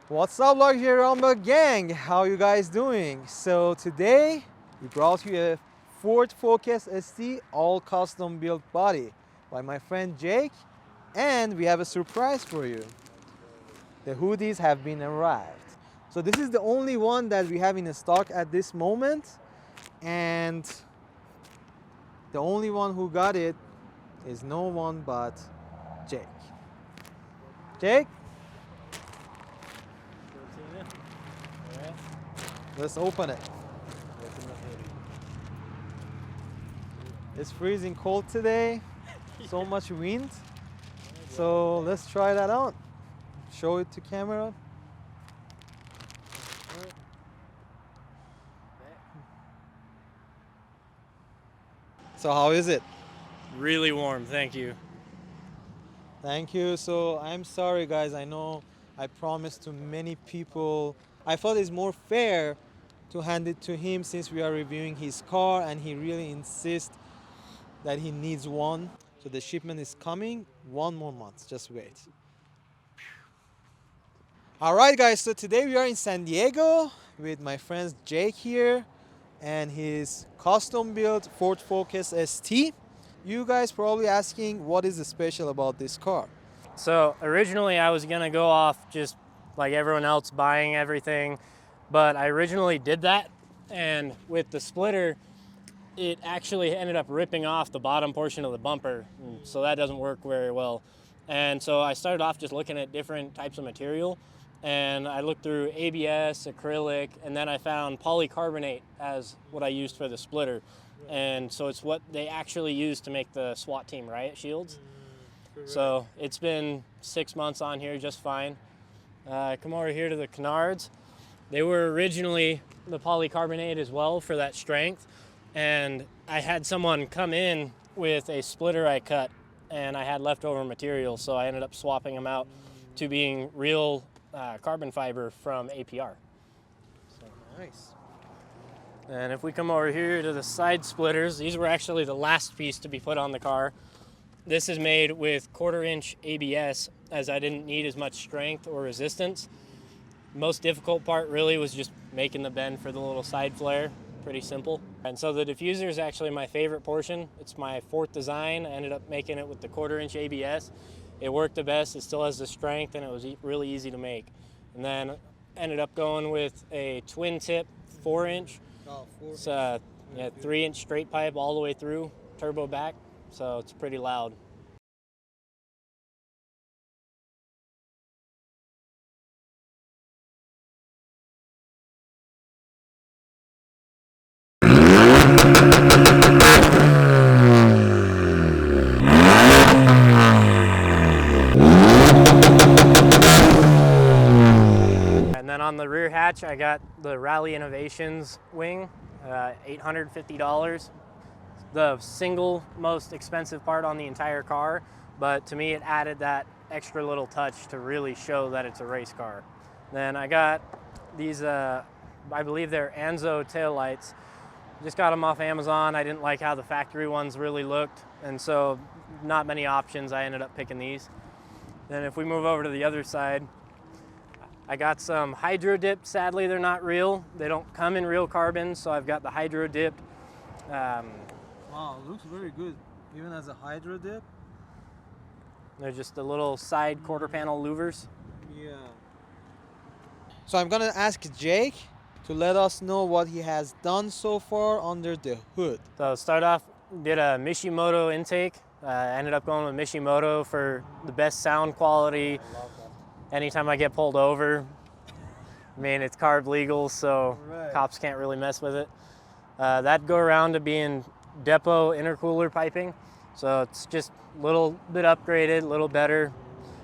What's up, Luxury Rumble gang? How you guys doing? So today we brought you a Ford Focus ST all custom built body by my friend Jake, and we have a surprise for you. The hoodies have been arrived. So this is the only one that we have in stock at this moment, and the only one who got it is no one but Jake. Jake? Let's open it. It's freezing cold today, so much wind. So let's try that out. Show it to camera. So how is it? Really warm, thank you. Thank you. So I'm sorry guys, I know I promised to many people. I thought it's more fair to hand it to him since we are reviewing his car and he really insists that he needs one. So the shipment is coming, 1 more month, just wait. All right guys, so today we are in San Diego with my friends Jake here and his custom built Ford Focus ST. You guys probably asking what is special about this car? So originally I was gonna go off just like everyone else buying everything, but I originally did that, and with the splitter, it actually ended up ripping off the bottom portion of the bumper, so that doesn't work very well. And so I started off just looking at different types of material, and I looked through ABS, acrylic, and then I found polycarbonate as what I used for the splitter. And so it's what they actually use to make the SWAT team riot shields. So it's been 6 months on here just fine. Come over here to the canards. They were originally the polycarbonate as well for that strength. And I had someone come in with a splitter I cut, and I had leftover material, so I ended up swapping them out to being real carbon fiber from APR. So nice. And if we come over here to the side splitters, these were actually the last piece to be put on the car. This is made with 1/4-inch ABS, as I didn't need as much strength or resistance. Most difficult part really was just making the bend for the little side flare. Pretty simple. And so the diffuser is actually my favorite portion. It's my 4th design. I ended up making it with the 1/4-inch ABS. It worked the best. It still has the strength, and it was really easy to make. And then ended up going with a twin tip 4-inch. Oh, 4 It's a 3-inch straight pipe all the way through, turbo back, so it's pretty loud. And then on the rear hatch, I got the Rally Innovations wing, $850. The single most expensive part on the entire car, but to me it added that extra little touch to really show that it's a race car. Then I got these, I believe they're Anzo taillights. Just got them off Amazon. I didn't like how the factory ones really looked, and so not many options. I ended up picking these. Then if we move over to the other side, I got some hydro dipped. Sadly, they're not real. They don't come in real carbon, so I've got the hydro dipped. Wow, looks very good, even as a hydro dip. They're just the little side quarter panel louvers. Yeah. So I'm gonna ask Jake to let us know what he has done so far under the hood. So start off, did a Mishimoto intake. Ended up going with Mishimoto for the best sound quality. I love that. Anytime I get pulled over, I mean, it's carb legal, so Right. cops can't really mess with it. That'd go around to being depot intercooler piping. So it's just a little bit upgraded, a little better,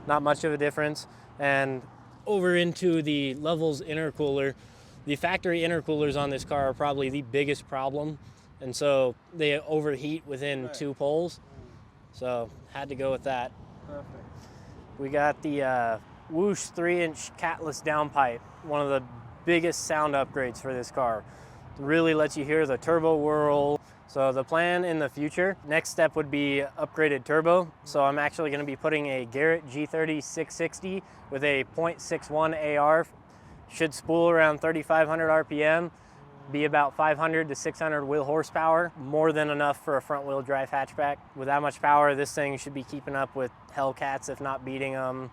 not much of a difference. And over into the Levels intercooler. The factory intercoolers on this car are probably the biggest problem. And so they overheat within 2 poles. So had to go with that. Perfect. We got the Whoosh 3-inch catless downpipe, one of the biggest sound upgrades for this car. It really lets you hear the turbo whirl, So the plan in the future, next step would be upgraded turbo. So I'm actually going to be putting a Garrett G30 660 with a 0.61 AR. Should spool around 3,500 RPM, be about 500 to 600 wheel horsepower, more than enough for a front wheel drive hatchback. With that much power, this thing should be keeping up with Hellcats, if not beating them.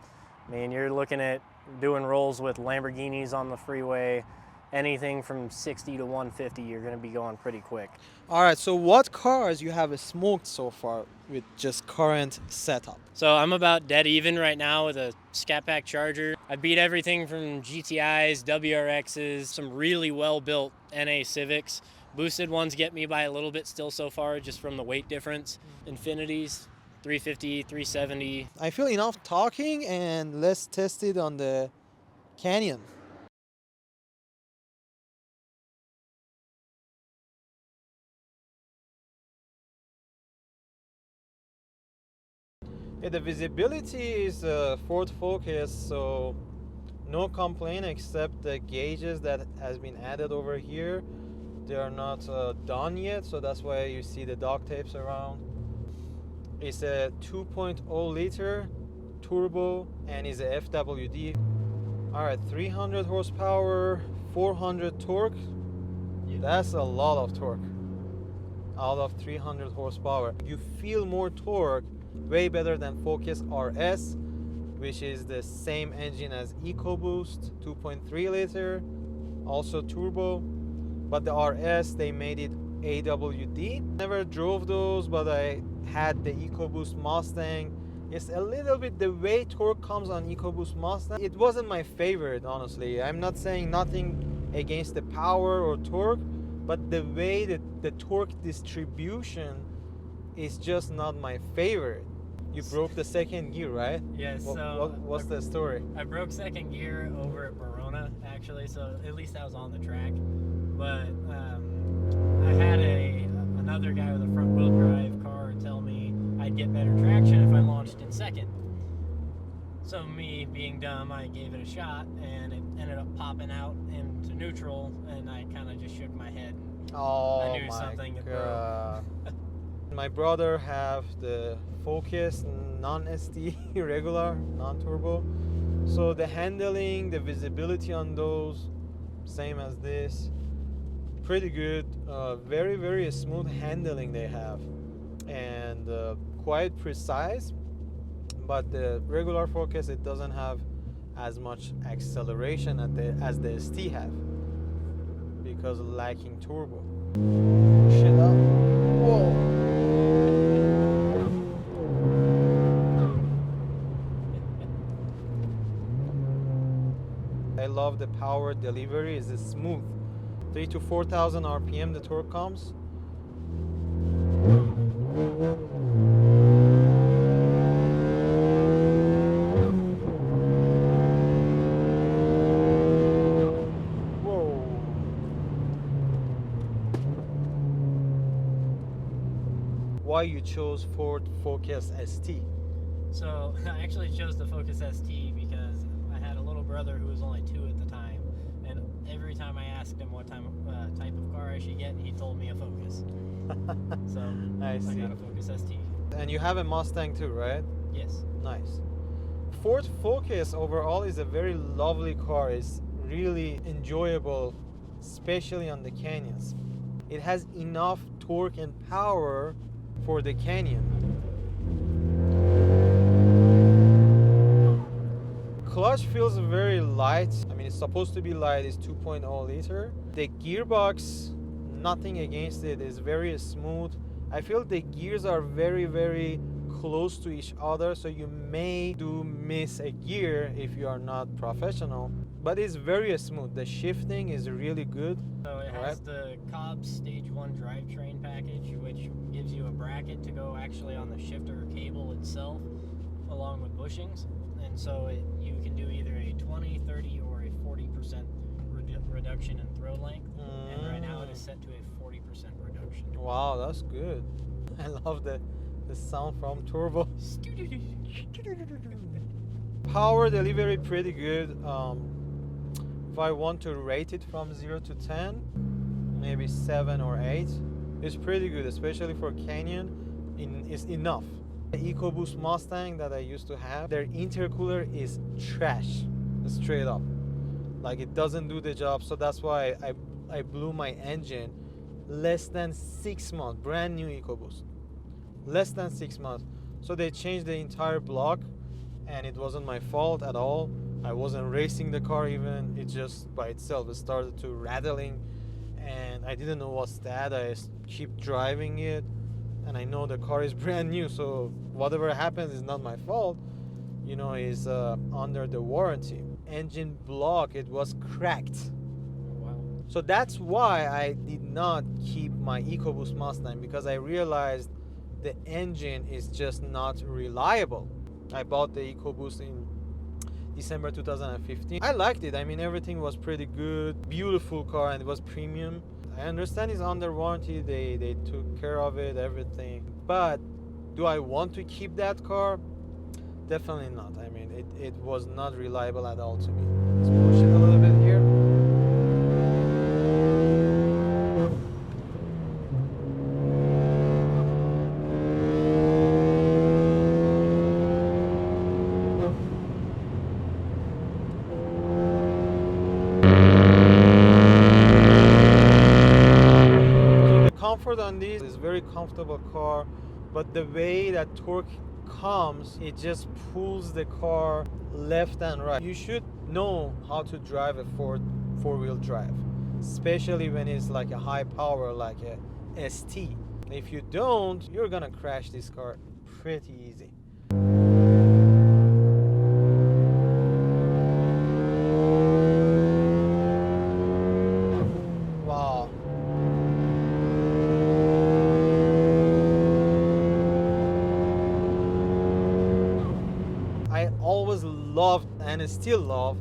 I mean, you're looking at doing rolls with Lamborghinis on the freeway. Anything from 60 to 150, you're going to be going pretty quick. All right, so what cars you have smoked so far with just current setup? So I'm about dead even right now with a Scat Pack Charger. I beat everything from GTIs, WRXs, some really well-built NA Civics. Boosted ones get me by a little bit still so far, just from the weight difference. Infinities, 350, 370. I feel enough talking, and let's test it on the Canyon. Yeah, the visibility is Ford Focus, so no complaint except the gauges that has been added over here. They are not done yet, so that's why you see the duct tapes around. It's a 2.0 liter turbo and is a FWD. All right, 300 horsepower, 400 torque. That's a lot of torque out of 300 horsepower. You feel more torque, way better than Focus RS, which is the same engine as EcoBoost, 2.3 liter, also turbo, but the RS, they made it AWD. Never drove those, but I had the EcoBoost Mustang. It's a little bit, the way torque comes on EcoBoost Mustang, it wasn't my favorite, honestly. I'm not saying nothing against the power or torque, but the way that the torque distribution is just not my favorite. You broke the second gear, right? Yes. What's the story? I broke second gear over at Verona, actually, so at least I was on the track. But I had another guy with a front wheel drive car tell me I'd get better traction if I launched in second. So me being dumb, I gave it a shot, and it ended up popping out into neutral, and I kind of just shook my head. Oh, I knew something had broke. My brother have the Focus non-ST regular, non-turbo. So the handling, the visibility on those, same as this. Pretty good, very, very smooth handling they have. And quite precise. But the regular Focus, it doesn't have as much acceleration as the ST have, because lacking turbo. Shit up. Whoa. I love the power delivery, is smooth. 3 to 4,000 RPM the torque comes. Why you chose Ford Focus ST? So I actually chose the Focus ST because I had a little brother who was only 2 at the time, and every time I asked him what type of car I should get, he told me a Focus. So I got a Focus ST. And you have a Mustang too, right? Yes. Nice. Ford Focus overall is a very lovely car. It's really enjoyable, especially on the canyons. It has enough torque and power for the canyon. Clutch feels very light. I mean, it's supposed to be light. It's 2.0 liter. The gearbox, nothing against it, is very smooth. I feel the gears are very, very close to each other, so you may miss a gear if you are not professional, but it's very smooth. The shifting is really good. So it has the Cobb Stage 1 drivetrain package, which gives you a bracket to go actually on the shifter cable itself, along with bushings. And so you can do either a 20, 30, or a 40% reduction in throw length. And right now it is set to a 40% reduction. Wow, that's good. I love the sound from turbo. Power delivery pretty good. If I want to rate it from 0 to 10, maybe 7 or 8. It's pretty good, especially for canyon. It's enough. The EcoBoost Mustang that I used to have, their intercooler is trash, straight up. Like, it doesn't do the job, so that's why I blew my engine less than 6 months. Brand new EcoBoost, less than 6 months. So they changed the entire block, and it wasn't my fault at all. I wasn't racing the car even. It just by itself it started to rattling, and I didn't know what's that. I keep driving it, and I know the car is brand new, so whatever happens is not my fault. You know, is under the warranty. Engine block, it was cracked. Wow. So that's why I did not keep my EcoBoost Mustang, because I realized the engine is just not reliable. I bought the EcoBoost in December 2015. I liked it. I mean, everything was pretty good. Beautiful car, and it was premium. I understand it's under warranty. They took care of it, everything. But do I want to keep that car? Definitely not. I mean, it was not reliable at all to me. Let's push it a little bit here. So the comfort on this is very comfortable car, but the way that torque comes, it just pulls the car left and right. You should know how to drive a four-wheel drive, especially when it's like a high power like a ST. If you don't, you're gonna crash this car pretty easy. Wow. I always loved and still love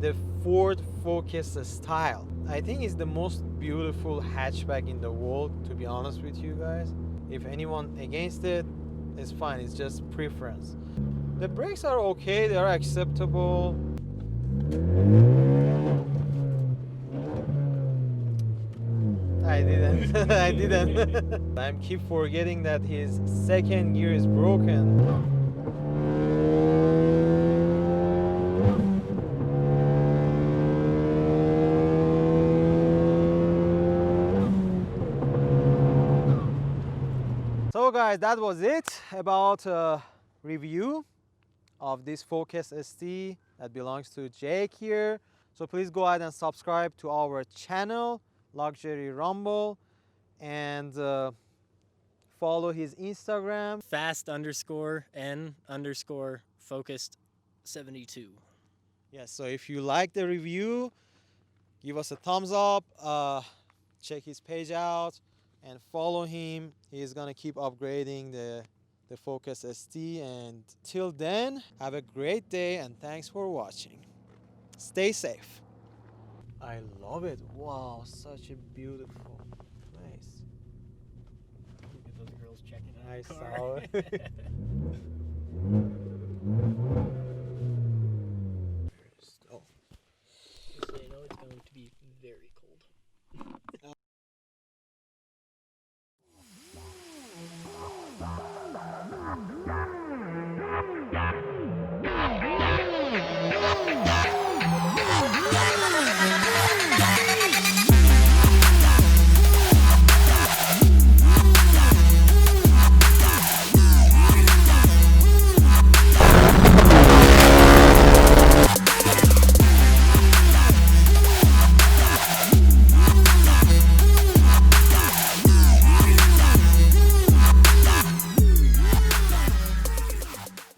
the Ford Focus style. I think it's the most beautiful hatchback in the world, to be honest with you guys. If anyone against it, it's fine, it's just preference. The brakes are okay, they are acceptable. I didn't. I didn't. I keep forgetting that his second gear is broken. So guys, that was it about review of this Focus ST that belongs to Jake here. So please go ahead and subscribe to our channel, Luxury Rumble, and follow his Instagram. fast_n_focused72. Yes, so if you like the review, give us a thumbs up, check his page out, and follow him. He's gonna keep upgrading the Focus ST. And till then, have a great day, and thanks for watching. Stay safe. I love it. Wow, such a beautiful place. Look at those girls checking out I the car. saw it.